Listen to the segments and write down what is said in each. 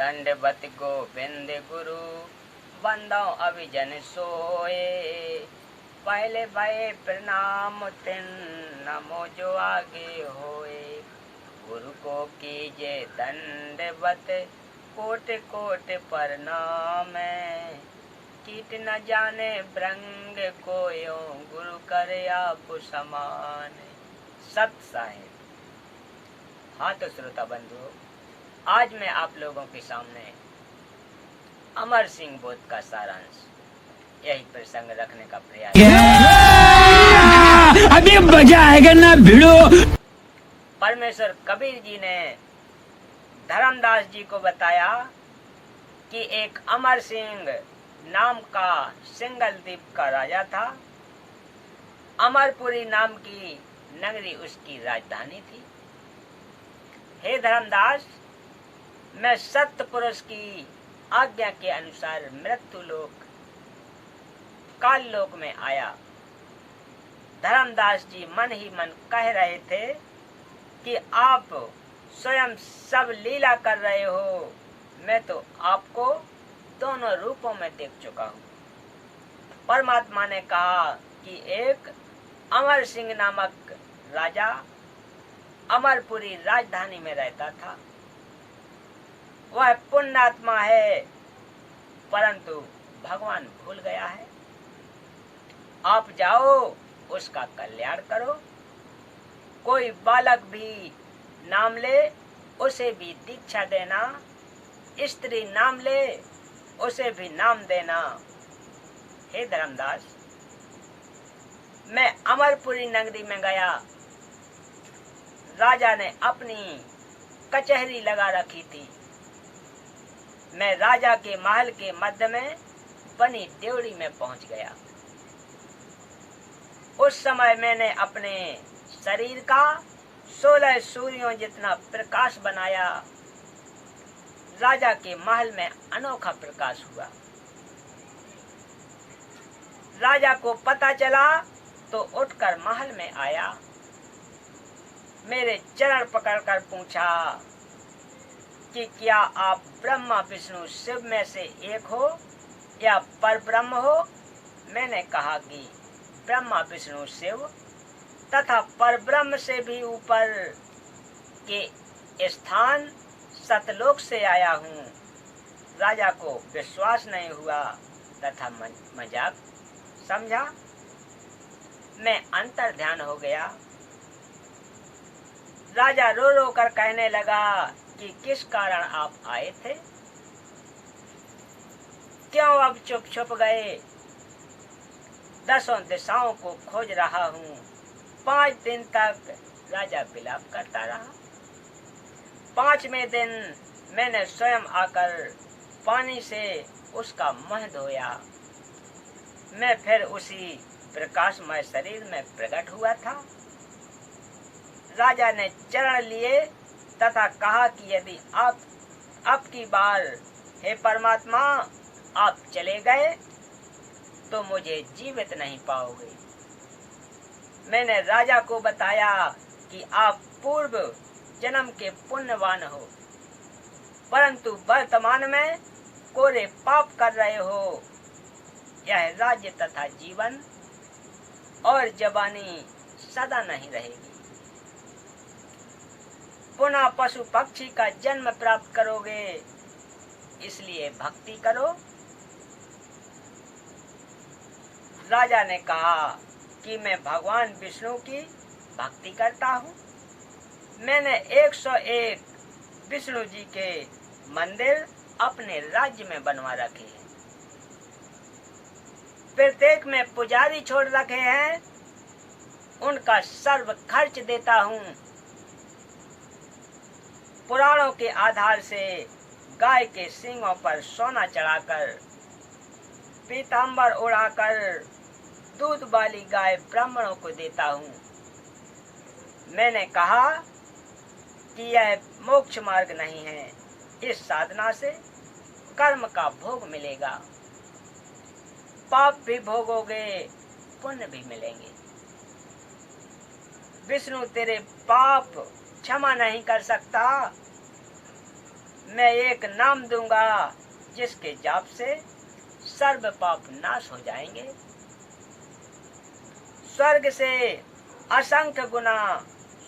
दंडवत गोविंद गुरु बंदो अभिजन सोए। पहले भय प्रणाम तिन नमो जो आगे होए। गुरु को कीजे दंडवत कोट कोट प्रणाम। कीट न जाने ब्रंग कोयो गुरु करे आप समान। सत साहेब। हाँ तो श्रोता बंधु, आज मैं आप लोगों के सामने अमर सिंह बोध का सारांश यही प्रसंग रखने का प्रयास अभी मजा आएगा ना भिड़ो। परमेश्वर कबीर जी ने धर्मदास जी को बताया कि एक अमर सिंह नाम का सिंगल द्वीप का राजा था। अमरपुरी नाम की नगरी उसकी राजधानी थी। हे धर्मदास, मैं सत्य पुरुष की आज्ञा के अनुसार मृत्यु लोक काल लोक में आया। धर्मदास जी मन ही मन कह रहे थे कि आप स्वयं सब लीला कर रहे हो, मैं तो आपको दोनों रूपों में देख चुका हूँ। परमात्मा ने कहा कि एक अमर सिंह नामक राजा अमरपुरी राजधानी में रहता था। वह पुण्यात्मा है, परंतु भगवान भूल गया है। आप जाओ, उसका कल्याण करो। कोई बालक भी नाम ले, उसे भी दीक्षा देना। स्त्री नाम ले, उसे भी नाम देना। हे धर्मदास, मैं अमरपुरी नगरी में गया। राजा ने अपनी कचहरी लगा रखी थी। मैं राजा के महल के मध्य में बनी ड्योढ़ी में पहुंच गया। उस समय मैंने अपने शरीर का 16 सूर्यों जितना प्रकाश बनाया। राजा के महल में अनोखा प्रकाश हुआ। राजा को पता चला तो उठकर महल में आया। मेरे चरण पकड़कर पूछा कि क्या आप ब्रह्मा विष्णु शिव में से एक हो या परब्रह्म हो। मैंने कहा कि ब्रह्मा विष्णु शिव तथा परब्रह्म से भी ऊपर के स्थान सतलोक से आया हूँ। राजा को विश्वास नहीं हुआ तथा मजाक समझा। मैं अंतर ध्यान हो गया। राजा रो रो कर कहने लगा कि किस कारण आप आए थे, क्यों अब चुप छुप गए। 10 दिशाओं को खोज रहा हूँ। 5 दिन तक राजा विलाप करता रहा। 5वें दिन मैंने स्वयं आकर पानी से उसका मुंह धोया। मैं फिर उसी प्रकाशमय शरीर में प्रकट हुआ था। राजा ने चरण लिए तथा कहा कि यदि आप अब की बार हे परमात्मा आप चले गए तो मुझे जीवित नहीं पाओगे। मैंने राजा को बताया कि आप पूर्व जन्म के पुण्यवान हो, परंतु वर्तमान में कोरे पाप कर रहे हो। यह राज्य तथा जीवन और जवानी सदा नहीं रहेगी। पुनः पशु पक्षी का जन्म प्राप्त करोगे, इसलिए भक्ति करो। राजा ने कहा कि मैं भगवान विष्णु की भक्ति करता हूँ। मैंने 101 विष्णु जी के मंदिर अपने राज्य में बनवा रखे हैं। प्रत्येक में पुजारी छोड़ रखे हैं। उनका सर्व खर्च देता हूँ। पुराणों के आधार से गाय के सींगों पर सोना चढ़ाकर, पीतांबर उड़ाकर दूध वाली गाय ब्राह्मणों को देता हूँ। मैंने कहा कि यह मोक्ष मार्ग नहीं है। इस साधना से कर्म का भोग मिलेगा। पाप भी भोगोगे, पुण्य भी मिलेंगे। विष्णु तेरे पाप क्षमा नहीं कर सकता। मैं एक नाम दूंगा जिसके जाप से सर्व पाप नाश हो जाएंगे। स्वर्ग से असंख्य गुना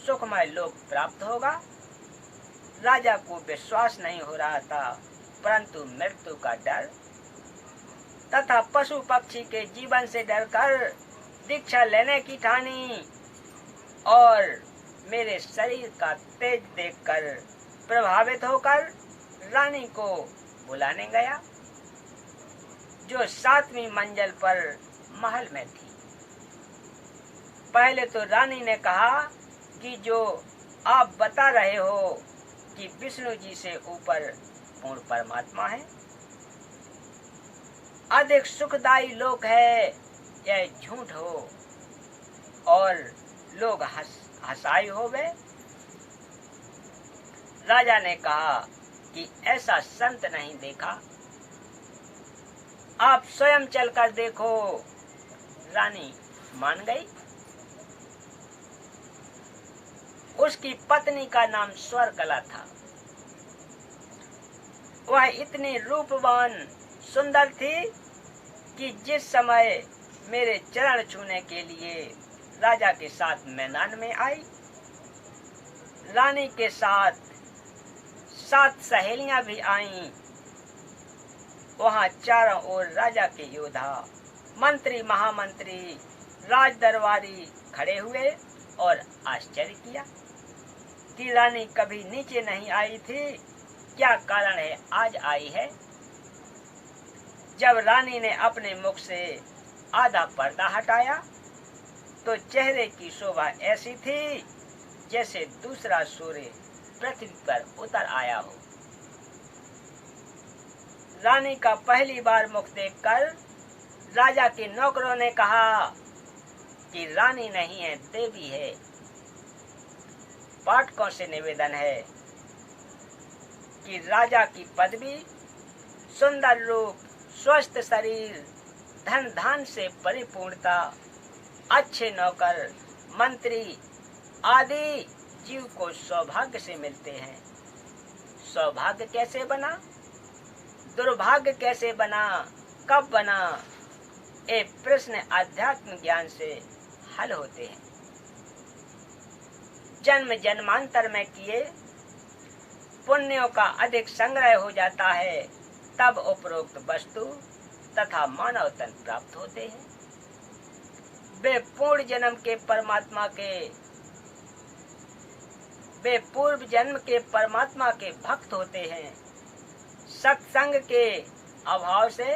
सुखमय लोक प्राप्त होगा। राजा को विश्वास नहीं हो रहा था, परंतु मृत्यु का डर तथा पशु पक्षी के जीवन से डरकर दीक्षा लेने की ठानी और मेरे शरीर का तेज देखकर प्रभावित होकर रानी को बुलाने गया, जो 7वीं मंजिल पर महल में थी। पहले तो रानी ने कहा कि जो आप बता रहे हो कि विष्णु जी से ऊपर पूर्ण परमात्मा है, अधिक सुखदायी लोक है, यह झूठ हो और लोग हंसाई हो गए। राजा ने कहा कि ऐसा संत नहीं देखा, आप स्वयं चलकर देखो। रानी मान गई। उसकी पत्नी का नाम स्वरकला था। वह इतनी रूपवान सुंदर थी कि जिस समय मेरे चरण छूने के लिए राजा के साथ मैदान में आई, रानी के साथ 7 सहेलियां भी आईं। वहां चारों ओर राजा के योद्धा, मंत्री, महामंत्री, राज दरबारी खड़े हुए और आश्चर्य किया कि रानी कभी नीचे नहीं आई थी, क्या कारण है आज आई है। जब रानी ने अपने मुख से आधा पर्दा हटाया तो चेहरे की शोभा ऐसी थी जैसे दूसरा सूर्य पृथ्वी पर उतर आया हो। रानी का पहली बार मुख देखकर राजा के नौकरों ने कहा कि रानी नहीं है, देवी है। पाठकों से निवेदन है कि राजा की पदवी, सुंदर रूप, स्वस्थ शरीर, धन धान से परिपूर्णता, अच्छे नौकर, मंत्री आदि जीव को सौभाग्य से मिलते हैं। सौभाग्य कैसे बना, दुर्भाग्य कैसे बना, कब बना, ये प्रश्न आध्यात्म ज्ञान से हल होते हैं। जन्म जन्मांतर में किए पुण्यों का अधिक संग्रह हो जाता है, तब उपरोक्त वस्तु तथा मानव तन प्राप्त होते हैं। वे पूर्व जन्म के परमात्मा के भक्त होते हैं। सत्संग के अभाव से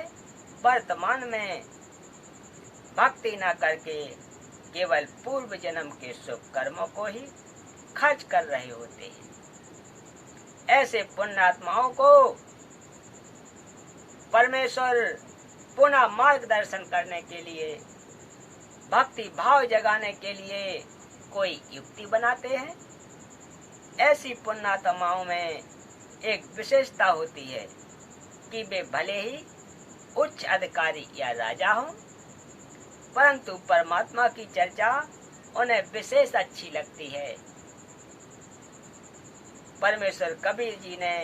वर्तमान में भक्ति न करके केवल पूर्व जन्म के शुभ कर्मों को ही खर्च कर रहे होते हैं। ऐसे पुण्यात्माओं को परमेश्वर पुनः मार्गदर्शन करने के लिए, भक्ति भाव जगाने के लिए कोई युक्ति बनाते हैं। ऐसी पुण्यात्माओं में एक विशेषता होती है कि वे भले ही उच्च अधिकारी या राजा हों, परंतु परमात्मा की चर्चा उन्हें विशेष अच्छी लगती है। परमेश्वर कबीर जी ने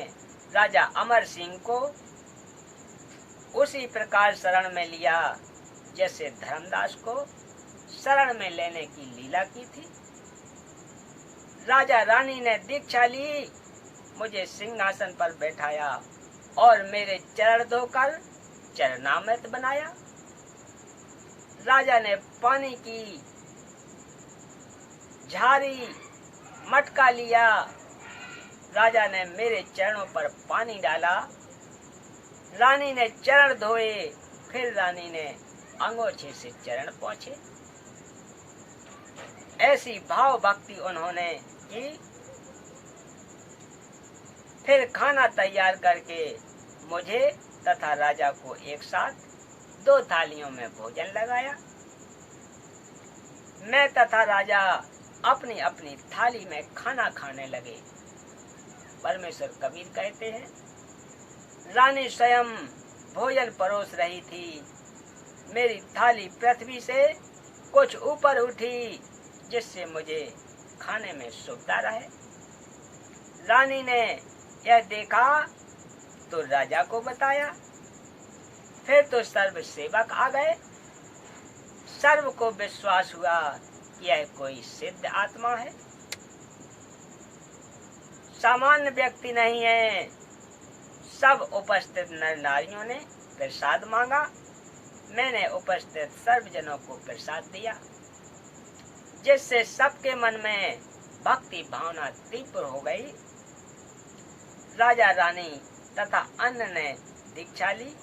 राजा अमर सिंह को उसी प्रकार शरण में लिया जैसे धर्मदास को शरण में लेने की लीला की थी। राजा रानी ने दीक्षा ली, मुझे सिंहासन पर बैठाया और मेरे चरण धोकर चरणामृत बनाया। राजा ने पानी की झारी मटका लिया। राजा ने मेरे चरणों पर पानी डाला। रानी ने चरण धोए, फिर रानी ने अंगोछे से चरण पोंछे। ऐसी भाव भक्ति उन्होंने की। फिर खाना तैयार करके मुझे तथा राजा को एक साथ 2 थालियों में भोजन लगाया। मैं तथा राजा अपनी अपनी थाली में खाना खाने लगे। परमेश्वर कबीर कहते हैं, रानी स्वयं भोजन परोस रही थी। मेरी थाली पृथ्वी से कुछ ऊपर उठी, जिससे मुझे खाने में सुविधा रहे। रानी ने यह देखा तो राजा को बताया। फिर तो सर्व सेवक आ गए। सर्व को विश्वास हुआ कि यह कोई सिद्ध आत्मा है, सामान्य व्यक्ति नहीं है। सब उपस्थित नर नारियों ने प्रसाद मांगा। मैंने उपस्थित सर्वजनों को प्रसाद दिया, जिससे सबके मन में भक्ति भावना तीव्र हो गई। राजा रानी तथा अन्य ने दीक्षा ली।